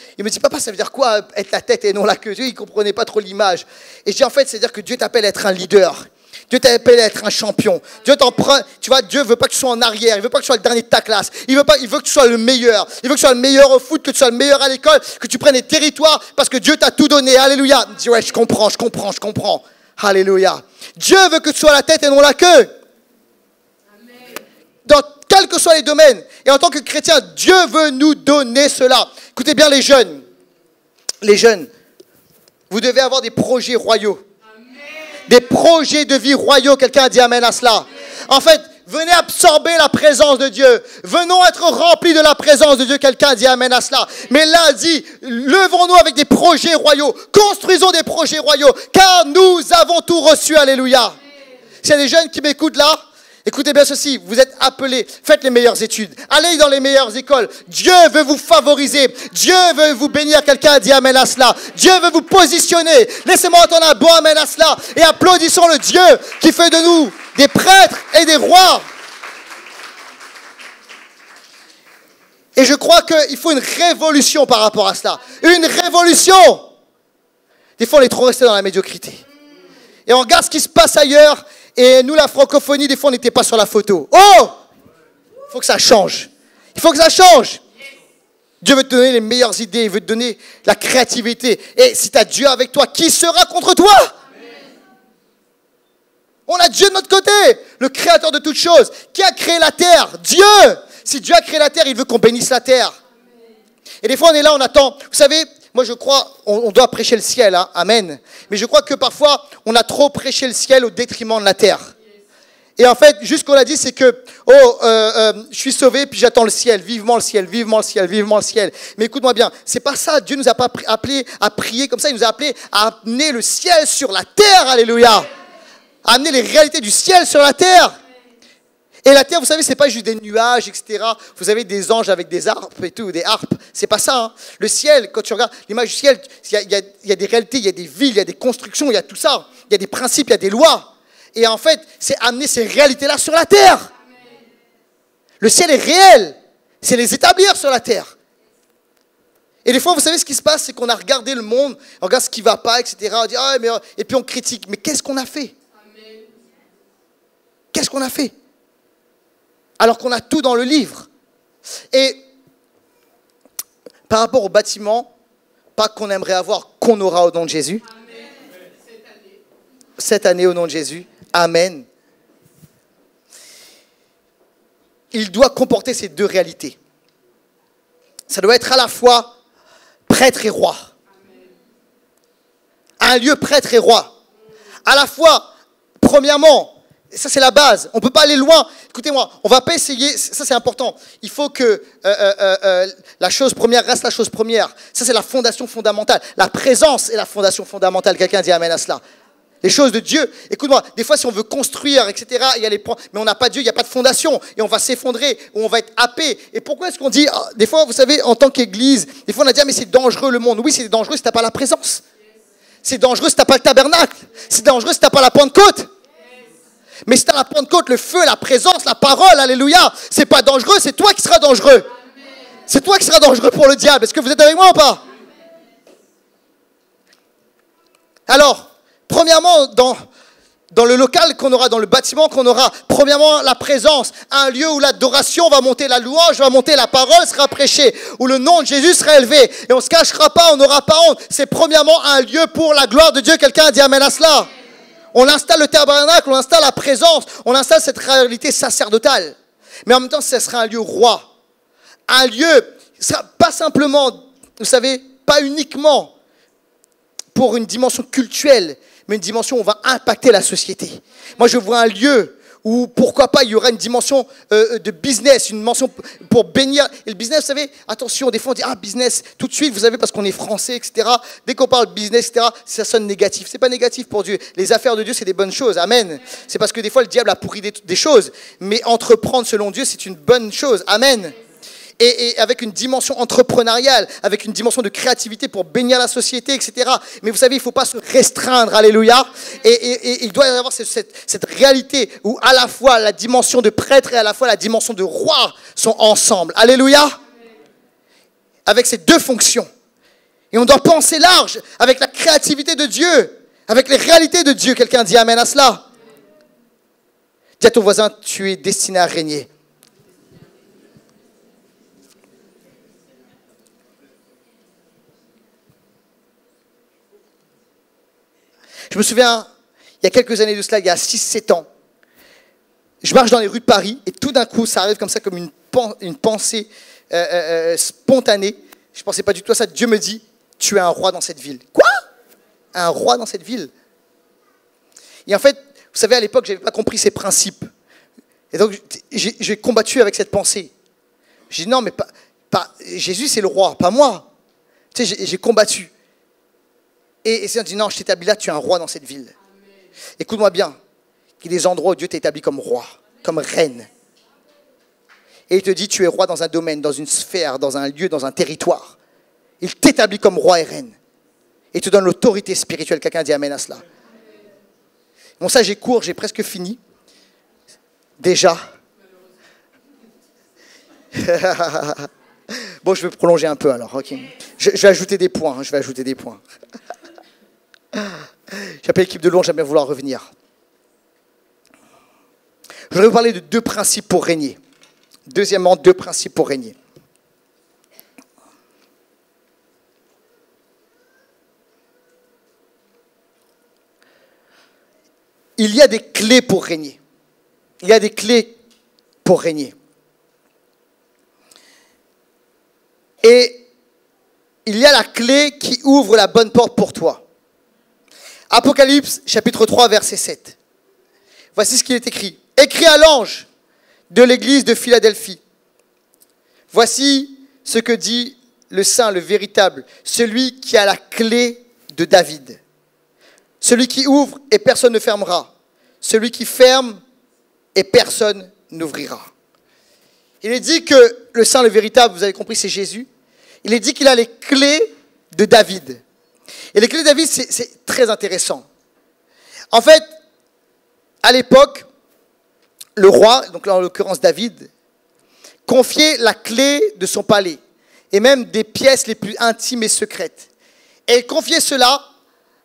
papa, ça veut dire quoi être la tête et non la queue? Il ne comprenait pas trop l'image. Et je dis, en fait, c'est-à-dire que Dieu t'appelle à être un leader. Dieu t'appelle à être un champion. Dieu ne veut pas que tu sois en arrière. Il ne veut pas que tu sois le dernier de ta classe. Il veut que tu sois le meilleur. Il veut que tu sois le meilleur au foot, que tu sois le meilleur à l'école, que tu prennes les territoires parce que Dieu t'a tout donné. Alléluia. Je dis, ouais, je comprends. Alléluia. Dieu veut que tu sois la tête et non la queue. Amen. Dans quels que soient les domaines. Et en tant que chrétien, Dieu veut nous donner cela. Écoutez bien les jeunes. Les jeunes, vous devez avoir des projets royaux. Amen. Des projets de vie royaux. Quelqu'un a dit amen à cela. Amen. En fait, venez absorber la présence de Dieu. Venons être remplis de la présence de Dieu. Quelqu'un dit amen à cela. Mais là, dit, levons-nous avec des projets royaux. Construisons des projets royaux. Car nous avons tout reçu. Alléluia. S'il y a des jeunes qui m'écoutent là, écoutez bien ceci, vous êtes appelés, faites les meilleures études, allez dans les meilleures écoles. Dieu veut vous favoriser, Dieu veut vous bénir. Quelqu'un a dit amen à cela. Dieu veut vous positionner. Laissez-moi entendre un bon amen à cela. Et applaudissons le Dieu qui fait de nous des prêtres et des rois. Et je crois qu'il faut une révolution par rapport à cela. Une révolution. Des fois, on est trop resté dans la médiocrité. Et on regarde ce qui se passe ailleurs. Et nous, la francophonie, des fois, on n'était pas sur la photo. Oh! Il faut que ça change. Il faut que ça change. Dieu veut te donner les meilleures idées. Il veut te donner la créativité. Et si tu as Dieu avec toi, qui sera contre toi? On a Dieu de notre côté. Le créateur de toutes choses. Qui a créé la terre? Dieu. Si Dieu a créé la terre, il veut qu'on bénisse la terre. Et des fois, on est là, on attend. Vous savez, moi, je crois, on doit prêcher le ciel, hein, amen. Mais je crois que parfois, on a trop prêché le ciel au détriment de la terre. Et en fait, juste ce qu'on a dit, c'est que, je suis sauvé, puis j'attends le ciel, vivement le ciel, vivement le ciel, vivement le ciel. Mais écoute-moi bien, c'est pas ça. Dieu nous a pas appelés à prier comme ça, il nous a appelés à amener le ciel sur la terre, alléluia. À amener les réalités du ciel sur la terre. Et la terre, vous savez, c'est pas juste des nuages, etc. Vous avez des anges avec des harpes et tout, des harpes. C'est pas ça. Hein. Le ciel, quand tu regardes l'image du ciel, il y a des réalités, il y a des villes, il y a des constructions, il y a tout ça. Il y a des principes, il y a des lois. Et en fait, c'est amener ces réalités-là sur la terre. Amen. Le ciel est réel. C'est les établir sur la terre. Et des fois, vous savez ce qui se passe, c'est qu'on a regardé le monde, on regarde ce qui ne va pas, etc. On dit, ah, mais, et puis on critique. Mais qu'est-ce qu'on a fait? Amen. Qu'est-ce qu'on a fait? Alors qu'on a tout dans le livre. Et par rapport au bâtiment, pas qu'on aimerait avoir, qu'on aura au nom de Jésus. Amen. Cette année au nom de Jésus. Amen. Il doit comporter ces deux réalités. Ça doit être à la fois prêtre et roi. Amen. Un lieu prêtre et roi. À la fois, premièrement, ça c'est la base, on ne peut pas aller loin. Écoutez-moi, on ne va pas essayer, ça c'est important. Il faut que la chose première reste la chose première. Ça c'est la fondation fondamentale. La présence est la fondation fondamentale. Quelqu'un dit amen à cela. Les choses de Dieu. Écoute-moi, des fois si on veut construire, etc., il y a les points, mais on n'a pas Dieu, il n'y a pas de fondation. Et on va s'effondrer, ou on va être happé. Et pourquoi est-ce qu'on dit, des fois vous savez, en tant qu'église, des fois on a dit, ah, mais c'est dangereux le monde. Oui, c'est dangereux si tu n'as pas la présence. C'est dangereux si tu n'as pas le tabernacle. C'est dangereux si tu n'as pas la Pentecôte. Mais si tu as la Pentecôte, le feu, la présence, la parole, alléluia, c'est pas dangereux, c'est toi qui seras dangereux. Amen. C'est toi qui seras dangereux pour le diable. Est-ce que vous êtes avec moi ou pas? Amen. Alors, premièrement, dans le local qu'on aura, dans le bâtiment qu'on aura, premièrement, la présence, un lieu où l'adoration va monter, la louange va monter, la parole sera prêchée, où le nom de Jésus sera élevé, et on ne se cachera pas, on n'aura pas honte. C'est premièrement un lieu pour la gloire de Dieu. Quelqu'un a dit amen à cela. On installe le tabernacle, on installe la présence, on installe cette réalité sacerdotale. Mais en même temps, ce sera un lieu roi. Un lieu, ce sera pas simplement, vous savez, pas uniquement pour une dimension cultuelle, mais une dimension où on va impacter la société. Moi, je vois un lieu où, pourquoi pas, il y aura une dimension de business, une dimension pour bénir. Et le business, vous savez, attention, des fois on dit, ah, business, tout de suite, vous savez, parce qu'on est français, etc. Dès qu'on parle business, etc., ça sonne négatif. C'est pas négatif pour Dieu. Les affaires de Dieu, c'est des bonnes choses. Amen. C'est parce que des fois, le diable a pourri des choses. Mais entreprendre selon Dieu, c'est une bonne chose. Amen. Et avec une dimension entrepreneuriale, avec une dimension de créativité pour bénir la société, etc. Mais vous savez, il ne faut pas se restreindre, alléluia. Et il doit y avoir cette réalité où à la fois la dimension de prêtre et à la fois la dimension de roi sont ensemble. Alléluia. Avec ces deux fonctions. Et on doit penser large avec la créativité de Dieu, avec les réalités de Dieu. Quelqu'un dit amen à cela. Dis à ton voisin, tu es destiné à régner. Je me souviens, il y a quelques années de cela, il y a 6-7 ans, je marche dans les rues de Paris et tout d'un coup, ça arrive comme ça, comme une pensée spontanée. Je ne pensais pas du tout à ça. Dieu me dit, tu es un roi dans cette ville. Quoi? Un roi dans cette ville? Et en fait, vous savez, à l'époque, je n'avais pas compris ces principes. Et donc, j'ai combattu avec cette pensée. J'ai dit, non, mais Jésus, c'est le roi, pas moi. Tu sais, j'ai combattu. Et c'est dit, non, je t'établis là, tu es un roi dans cette ville. Écoute-moi bien. Il y a des endroits où Dieu t'établit comme roi, comme reine. Et il te dit, tu es roi dans un domaine, dans une sphère, dans un lieu, dans un territoire. Il t'établit comme roi et reine. Et il te donne l'autorité spirituelle. Quelqu'un dit amen à cela. Bon, ça, j'ai cours, j'ai presque fini. Déjà. Bon, je vais prolonger un peu alors. Okay. Je vais ajouter des points. Je vais ajouter des points. J'appelle l'équipe de louange, j'aime bien vouloir revenir. Je voudrais vous parler de 2 principes pour régner. Deuxièmement, 2 principes pour régner. Il y a des clés pour régner. Il y a des clés pour régner. Et il y a la clé qui ouvre la bonne porte pour toi. Apocalypse, chapitre 3, verset 7. Voici ce qu'il est écrit. Écrit à l'ange de l'église de Philadelphie. Voici ce que dit le saint, le véritable, celui qui a la clé de David. Celui qui ouvre et personne ne fermera. Celui qui ferme et personne n'ouvrira. Il est dit que le saint, le véritable, vous avez compris, c'est Jésus. Il est dit qu'il a les clés de David. Et les clés de David, c'est très intéressant. En fait, à l'époque, le roi, donc là en l'occurrence David, confiait la clé de son palais et même des pièces les plus intimes et secrètes. Et il confiait cela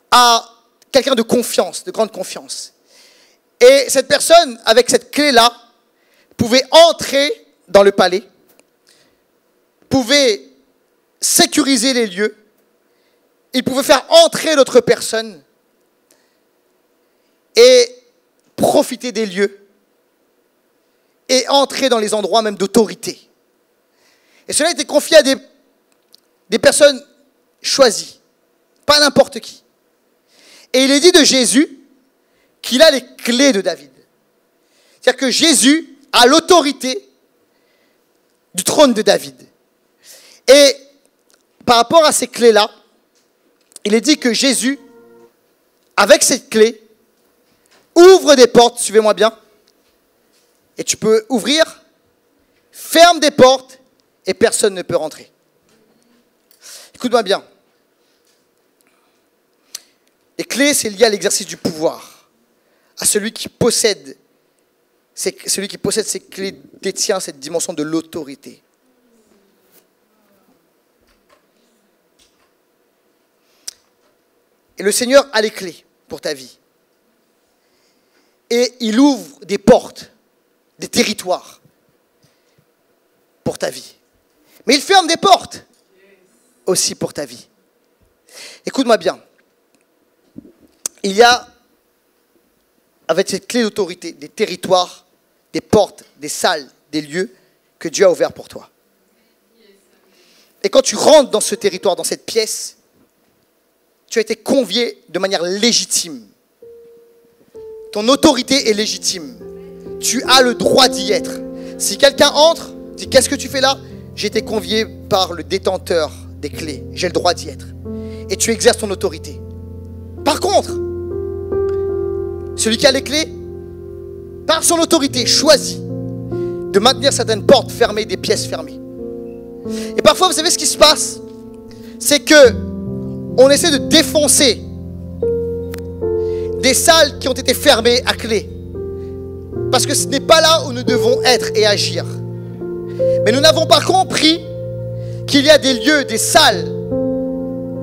à quelqu'un de confiance, de grande confiance. Et cette personne, avec cette clé-là, pouvait entrer dans le palais, pouvait sécuriser les lieux, il pouvait faire entrer d'autres personnes et profiter des lieux et entrer dans les endroits même d'autorité. Et cela était confié à des personnes choisies, pas n'importe qui. Et il est dit de Jésus qu'il a les clés de David. C'est-à-dire que Jésus a l'autorité du trône de David. Et par rapport à ces clés-là, il est dit que Jésus, avec cette clé, ouvre des portes, suivez-moi bien, et tu peux ouvrir, ferme des portes, et personne ne peut rentrer. Écoute-moi bien. Les clés, c'est lié à l'exercice du pouvoir, à celui qui possède ces clés détient cette dimension de l'autorité. Et le Seigneur a les clés pour ta vie. Et il ouvre des portes, des territoires pour ta vie. Mais il ferme des portes aussi pour ta vie. Écoute-moi bien. Il y a, avec cette clé d'autorité, des territoires, des portes, des salles, des lieux que Dieu a ouverts pour toi. Et quand tu rentres dans ce territoire, dans cette pièce, tu as été convié de manière légitime. Ton autorité est légitime. Tu as le droit d'y être. Si quelqu'un entre, dit qu'est-ce que tu fais là? J'ai été convié par le détenteur des clés. J'ai le droit d'y être. Et tu exerces ton autorité. Par contre, celui qui a les clés, par son autorité, choisit de maintenir certaines portes fermées, des pièces fermées. Et parfois, vous savez ce qui se passe? C'est que on essaie de défoncer des salles qui ont été fermées à clé. Parce que ce n'est pas là où nous devons être et agir. Mais nous n'avons pas compris qu'il y a des lieux, des salles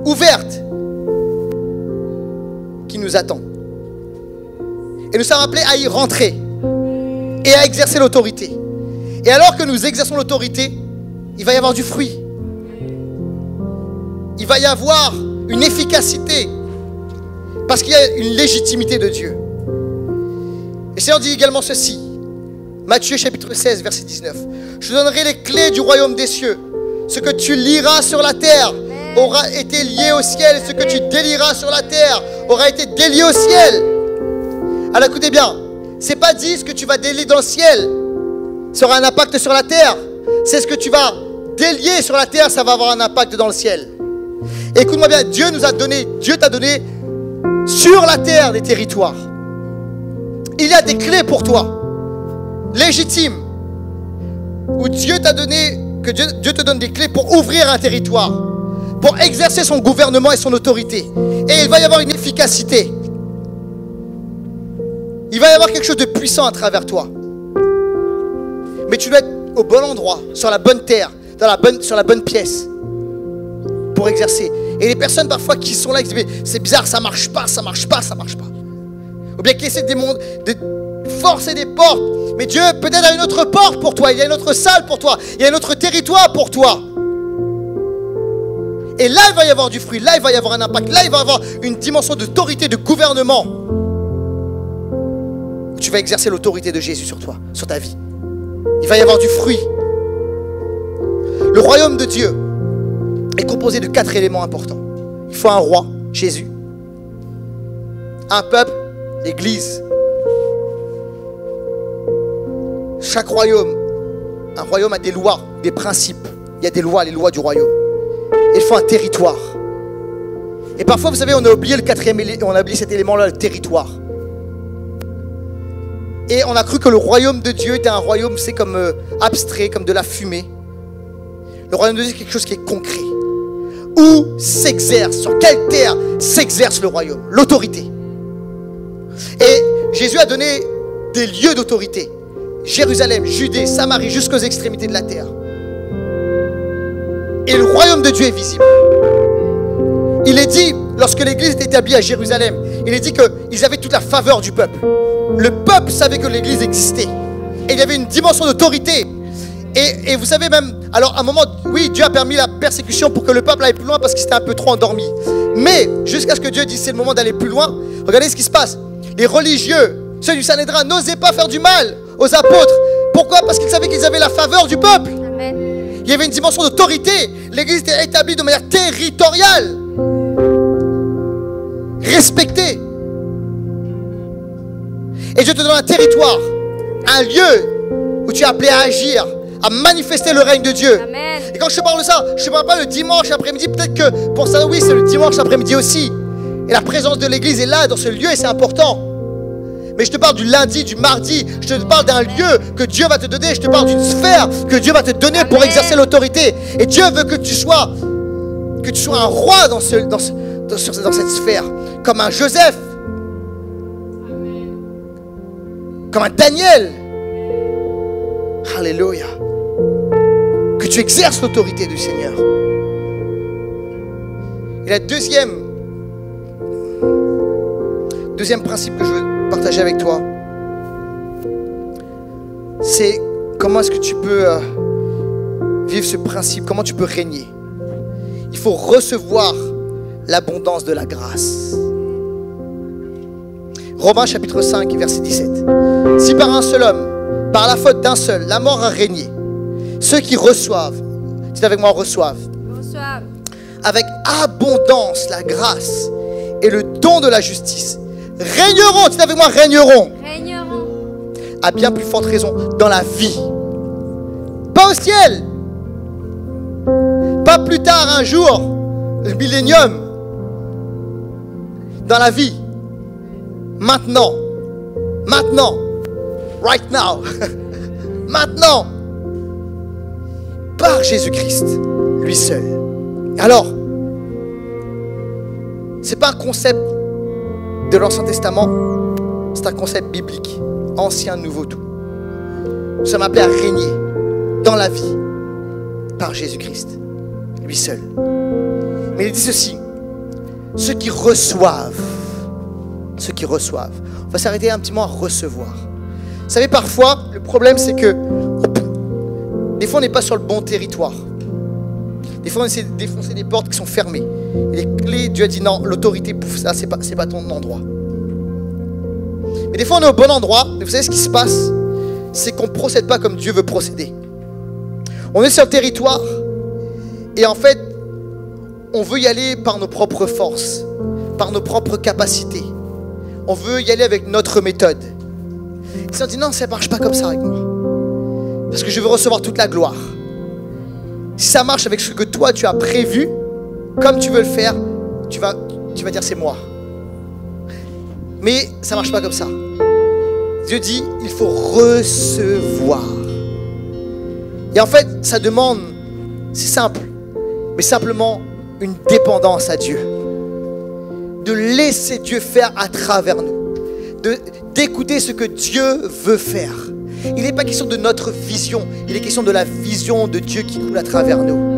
ouvertes qui nous attendent. Et nous sommes appelés à y rentrer et à exercer l'autorité. Et alors que nous exerçons l'autorité, il va y avoir du fruit. Il va y avoir une efficacité. Parce qu'il y a une légitimité de Dieu. Et le Seigneur dit également ceci. Matthieu chapitre 16, verset 19. Je te donnerai les clés du royaume des cieux. Ce que tu lieras sur la terre aura été lié au ciel. Ce que tu délieras sur la terre aura été délié au ciel. Alors écoutez bien, c'est pas dit ce que tu vas délier dans le ciel, ça aura un impact sur la terre. C'est ce que tu vas délier sur la terre, ça va avoir un impact dans le ciel. Écoute-moi bien, Dieu t'a donné sur la terre des territoires. Il y a des clés pour toi, légitimes, où Dieu t'a donné, que Dieu te donne des clés pour ouvrir un territoire, pour exercer son gouvernement et son autorité. Et il va y avoir une efficacité. Il va y avoir quelque chose de puissant à travers toi. Mais tu dois être au bon endroit, sur la bonne terre, sur la bonne pièce, pour exercer. Et les personnes parfois qui sont là, qui disent c'est bizarre, ça marche pas. Ou bien qui essaient de forcer des portes. Mais Dieu peut-être a une autre porte pour toi, il y a une autre salle pour toi, il y a un autre territoire pour toi. Et là il va y avoir du fruit, là il va y avoir un impact, là il va y avoir une dimension d'autorité, de gouvernement. Où tu vas exercer l'autorité de Jésus sur toi, sur ta vie. Il va y avoir du fruit. Le royaume de Dieu est composé de 4 éléments importants. Il faut un roi, Jésus. Un peuple, l'Église. Chaque royaume, un royaume a des lois, des principes. Il y a des lois, les lois du royaume. Il faut un territoire. Et parfois, vous savez, on a oublié on a oublié cet élément-là, le territoire. Et on a cru que le royaume de Dieu était un royaume, c'est comme abstrait, comme de la fumée. Le royaume de Dieu, c'est quelque chose qui est concret. Où s'exerce, sur quelle terre s'exerce le royaume, l'autorité. Et Jésus a donné des lieux d'autorité. Jérusalem, Judée, Samarie, jusqu'aux extrémités de la terre. Et le royaume de Dieu est visible. Il est dit, lorsque l'église était établie à Jérusalem, il est dit qu'ils avaient toute la faveur du peuple. Le peuple savait que l'église existait. Et il y avait une dimension d'autorité. Et vous savez même, alors à un moment, oui, Dieu a permis la persécution pour que le peuple aille plus loin parce qu'il s'était un peu trop endormi. Mais jusqu'à ce que Dieu dise c'est le moment d'aller plus loin, regardez ce qui se passe. Les religieux, ceux du Sanhédrin, n'osaient pas faire du mal aux apôtres. Pourquoi? Parce qu'ils savaient qu'ils avaient la faveur du peuple. Amen. Il y avait une dimension d'autorité. L'église était établie de manière territoriale. Respectée. Et Dieu te donne un territoire, un lieu où tu es appelé à agir, à manifester le règne de Dieu. Amen. Et quand je te parle de ça, je ne parle pas le dimanche après-midi. Peut-être que pour ça, oui, c'est le dimanche après-midi aussi. Et la présence de l'église est là, dans ce lieu, et c'est important. Mais je te parle du lundi, du mardi. Je te parle d'un lieu que Dieu va te donner. Je te parle d'une sphère que Dieu va te donner Amen. Pour exercer l'autorité. Et Dieu veut que tu sois un roi dans cette sphère. Comme un Joseph. Amen. Comme un Daniel. Alléluia. Que tu exerces l'autorité du Seigneur. Et la deuxième principe que je veux partager avec toi, c'est comment est-ce que tu peux vivre ce principe, comment tu peux régner. Il faut recevoir l'abondance de la grâce. Romains chapitre 5, verset 17. Si par un seul homme, par la faute d'un seul, la mort a régné, ceux qui reçoivent, dites avec moi, reçoivent, avec abondance la grâce et le don de la justice, régneront, dites avec moi, régneront. À bien plus forte raison, dans la vie. Pas au ciel. Pas plus tard, un jour, le millénium. Dans la vie. Maintenant. Right now. Maintenant. Par Jésus-Christ, lui seul. Alors, c'est pas un concept de l'Ancien Testament, c'est un concept biblique, ancien, nouveau, tout. Nous sommes appelés à régner dans la vie par Jésus-Christ, lui seul. Mais il dit ceci, ceux qui reçoivent, on va s'arrêter un petit moment à recevoir. Vous savez, parfois, le problème c'est que des fois on n'est pas sur le bon territoire. Des fois on essaie de défoncer des portes qui sont fermées. Et les clés, Dieu a dit non, l'autorité, ça c'est pas ton endroit. Mais des fois on est au bon endroit, mais vous savez ce qui se passe? c'est qu'on ne procède pas comme Dieu veut procéder. On est sur le territoire et en fait, on veut y aller par nos propres forces, par nos propres capacités. On veut y aller avec notre méthode. Et on dit non, ça ne marche pas comme ça avec moi. Parce que je veux recevoir toute la gloire. Si ça marche avec ce que toi tu as prévu, comme tu veux le faire, tu vas dire c'est moi. Mais ça ne marche pas comme ça. Dieu dit, il faut recevoir. Et en fait, ça demande, c'est simple, mais simplement une dépendance à Dieu. De laisser Dieu faire à travers nous. D'écouter ce que Dieu veut faire. Il n'est pas question de notre vision, il est question de la vision de Dieu qui coule à travers nous.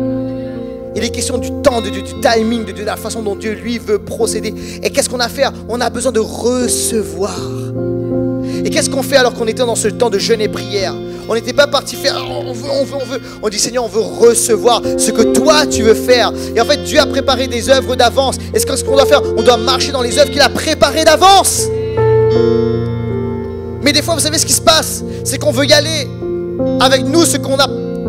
Il est question du temps de Dieu, du timing de Dieu, de la façon dont Dieu, lui, veut procéder. Et qu'est-ce qu'on a à faire? On a besoin de recevoir. Et qu'est-ce qu'on fait alors qu'on était dans ce temps de jeûne et prière? On n'était pas parti faire, on veut. On dit, Seigneur, on veut recevoir ce que toi, tu veux faire. Et en fait, Dieu a préparé des œuvres d'avance. Et ce qu'on doit faire, on doit marcher dans les œuvres qu'il a préparées d'avance. Mais des fois, vous savez ce qui se passe? C'est qu'on veut y aller avec nous, ce qu'on a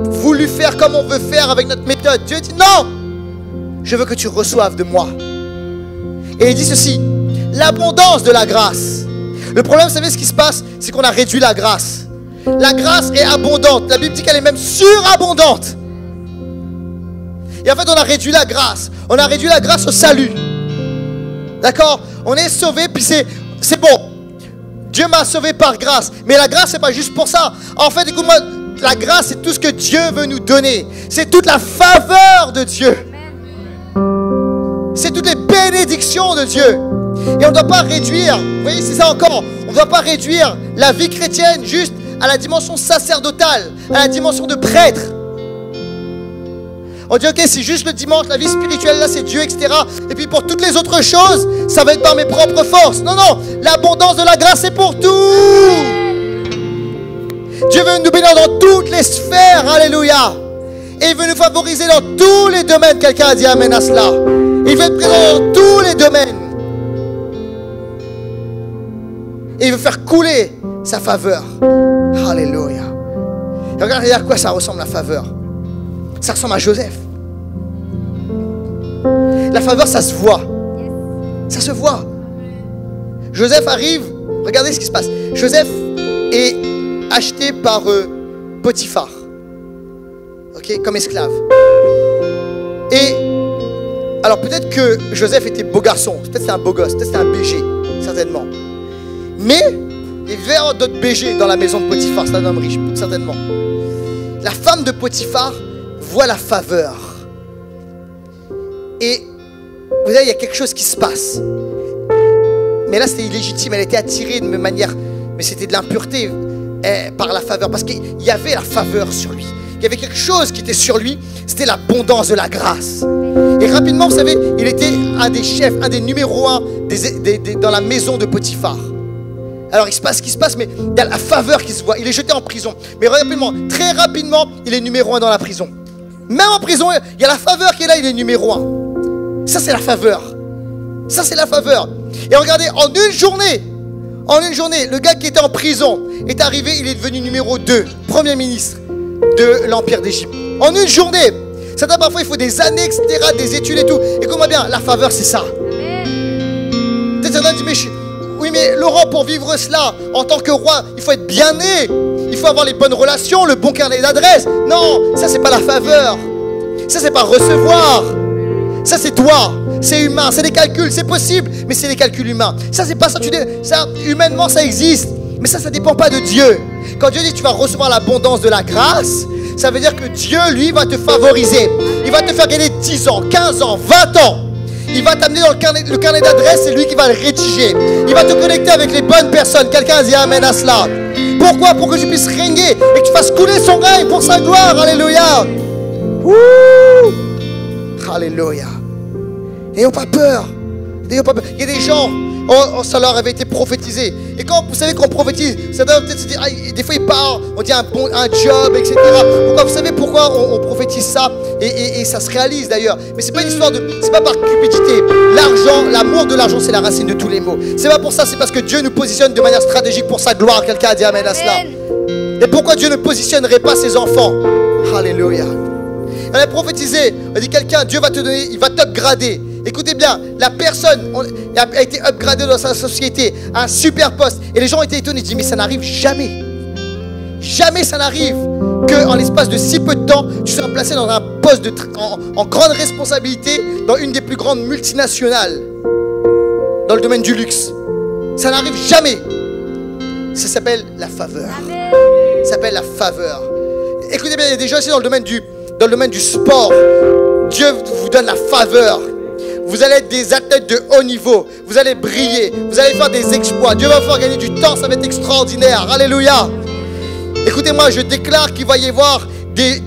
voulu faire comme on veut faire avec notre méthode. Dieu dit, non, je veux que tu reçoives de moi. Et il dit ceci, l'abondance de la grâce. Le problème, vous savez ce qui se passe? C'est qu'on a réduit la grâce. La grâce est abondante. La Bible dit qu'elle est même surabondante. Et en fait, on a réduit la grâce. On a réduit la grâce au salut. D'accord? On est sauvé, puis c'est bon. Dieu m'a sauvé par grâce. Mais la grâce, c'est pas juste pour ça. En fait, écoute-moi, la grâce, c'est tout ce que Dieu veut nous donner. C'est toute la faveur de Dieu. C'est toutes les bénédictions de Dieu. Et on ne doit pas réduire, vous voyez, c'est ça encore, on ne doit pas réduire la vie chrétienne juste à la dimension sacerdotale, à la dimension de prêtre. On dit, ok, c'est juste le dimanche, la vie spirituelle, là, c'est Dieu, etc. Et puis pour toutes les autres choses, ça va être par mes propres forces. Non, non, l'abondance de la grâce, c'est pour tout. Dieu veut nous bénir dans toutes les sphères, alléluia. Et il veut nous favoriser dans tous les domaines. Quelqu'un a dit amen à cela. Il veut être présent dans tous les domaines. Et il veut faire couler sa faveur. Alléluia. Et regardez à quoi ça ressemble la faveur. Ça ressemble à Joseph. La faveur, ça se voit. Ça se voit. Joseph arrive. Regardez ce qui se passe. Joseph est acheté par Potiphar. Ok, comme esclave. Et alors peut-être que Joseph était beau garçon. Peut-être c'était un beau gosse. Peut-être c'était un BG. Certainement. Mais il y avait d'autres BG dans la maison de Potiphar. C'est un homme riche, certainement. La femme de Potiphar voit la faveur. Et vous savez, il y a quelque chose qui se passe. Mais là, c'était illégitime. Elle était attirée de manière... Mais c'était de l'impureté par la faveur. Parce qu'il y avait la faveur sur lui. Il y avait quelque chose qui était sur lui. C'était l'abondance de la grâce. Et rapidement, vous savez, il était un des chefs, un des numéros 1 dans la maison de Potiphar. Alors il se passe ce qui se passe, mais il y a la faveur qui se voit. Il est jeté en prison. Mais rapidement, très rapidement, il est numéro 1 dans la prison. Même en prison, il y a la faveur qui est là, il est numéro 1. Ça, c'est la faveur. Ça, c'est la faveur. Et regardez, en une journée, le gars qui était en prison est arrivé, il est devenu numéro 2, premier ministre de l'Empire d'Égypte. En une journée. Certains, parfois, il faut des années, etc., des études et tout. Écoute-moi bien, la faveur, c'est ça. Peut-être certains disent, mais oui, mais Laurent, pour vivre cela, en tant que roi, il faut être bien né. Il faut avoir les bonnes relations, le bon carnet d'adresse. Non, ça, c'est pas la faveur. Ça, c'est pas recevoir. Ça, c'est toi. C'est humain, c'est des calculs, c'est possible, mais c'est des calculs humains. Ça, c'est pas ça. Ça, humainement, ça existe. Mais ça dépend pas de Dieu. Quand Dieu dit que tu vas recevoir l'abondance de la grâce, ça veut dire que Dieu, lui, va te favoriser. Il va te faire gagner 10 ans, 15 ans, 20 ans. Il va t'amener dans le carnet d'adresse, c'est lui qui va le rédiger. Il va te connecter avec les bonnes personnes. Quelqu'un dit amen à cela. Pourquoi? Pour que tu puisses régner et que tu fasses couler son règne pour sa gloire. Alléluia. Alléluia. N'ayons pas peur. N'ayons pas peur. Il y a des gens, ça leur avait été prophétisé. Et quand vous savez qu'on prophétise, ça doit peut-être se dire, des fois il part, on dit un job, etc. Pourquoi? Vous savez pourquoi on prophétise ça et ça se réalise d'ailleurs. Mais c'est pas une histoire c'est pas par cupidité. L'argent, l'amour de l'argent, c'est la racine de tous les maux. C'est pas pour ça, c'est parce que Dieu nous positionne de manière stratégique pour sa gloire. Quelqu'un a dit amen à cela. Et pourquoi Dieu ne positionnerait pas ses enfants? Alléluia. On a prophétisé, on a dit quelqu'un, Dieu va te donner, il va t'upgrader. Écoutez bien, la personne a été upgradée dans sa société, à un super poste. Et les gens ont été étonnés, ils disent, mais ça n'arrive jamais. Jamais ça n'arrive qu'en l'espace de si peu de temps, tu sois placé dans un poste en grande responsabilité dans une des plus grandes multinationales dans le domaine du luxe. Ça n'arrive jamais. Ça s'appelle la faveur. Ça s'appelle la faveur. Écoutez bien, il y a des gens aussi dans le domaine du sport. Dieu vous donne la faveur. Vous allez être des athlètes de haut niveau. Vous allez briller. Vous allez faire des exploits. Dieu va vous faire gagner du temps. Ça va être extraordinaire. Alléluia. Écoutez-moi, je déclare qu'il va y avoir des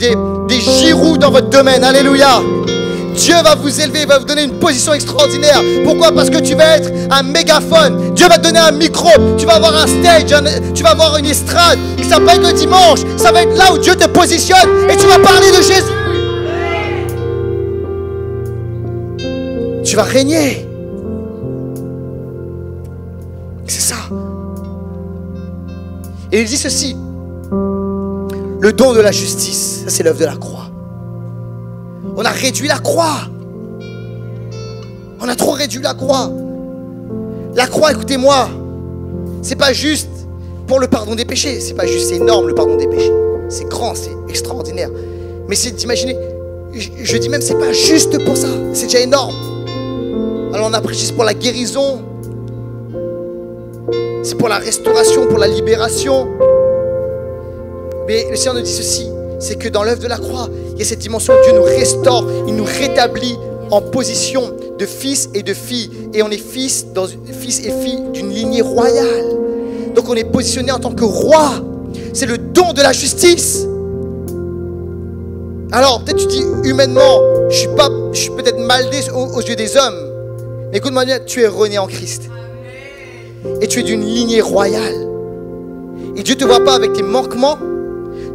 Giroud dans votre domaine. Alléluia. Dieu va vous élever, va vous donner une position extraordinaire. Pourquoi? Parce que tu vas être un mégaphone. Dieu va te donner un micro. Tu vas avoir un stage, tu vas avoir une estrade. Et ça va être le dimanche. Ça va être là où Dieu te positionne. Et tu vas parler de Jésus. Tu vas régner. C'est ça. Et il dit ceci. Le don de la justice, ça c'est l'œuvre de la croix. On a réduit la croix. On a trop réduit la croix. La croix, écoutez-moi, c'est pas juste pour le pardon des péchés. C'est pas juste, c'est énorme le pardon des péchés. C'est grand, c'est extraordinaire. Mais c'est d'imaginer, je dis même, c'est pas juste pour ça. C'est déjà énorme. Alors on a prêché, c'est pour la guérison. C'est pour la restauration, pour la libération. Mais le Seigneur nous dit ceci, c'est que dans l'œuvre de la croix, il y a cette dimension où Dieu nous restaure, il nous rétablit en position de fils et de filles. Et on est fils et filles d'une lignée royale. Donc on est positionné en tant que roi. C'est le don de la justice. Alors peut-être tu dis humainement, je suis peut-être mal né aux yeux des hommes. Mais écoute-moi bien, tu es rené en Christ. Et tu es d'une lignée royale. Et Dieu ne te voit pas avec tes manquements.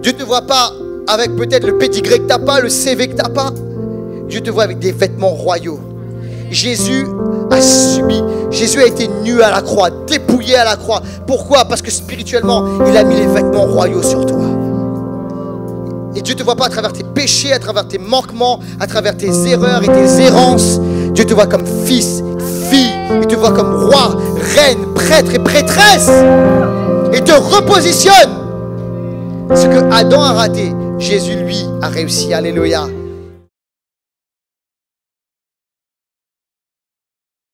Dieu ne te voit pas avec peut-être le pédigré que tu n'as pas, le CV que tu n'as pas. Dieu te voit avec des vêtements royaux. Jésus a subi, Jésus a été nu à la croix, dépouillé à la croix. Pourquoi? Parce que spirituellement, il a mis les vêtements royaux sur toi. Et Dieu ne te voit pas à travers tes péchés, à travers tes manquements, à travers tes erreurs et tes errances. Dieu te voit comme fils, fille. Il te voit comme roi, reine, prêtre et prêtresse. Et te repositionne. Ce que Adam a raté, Jésus, lui, a réussi. Alléluia.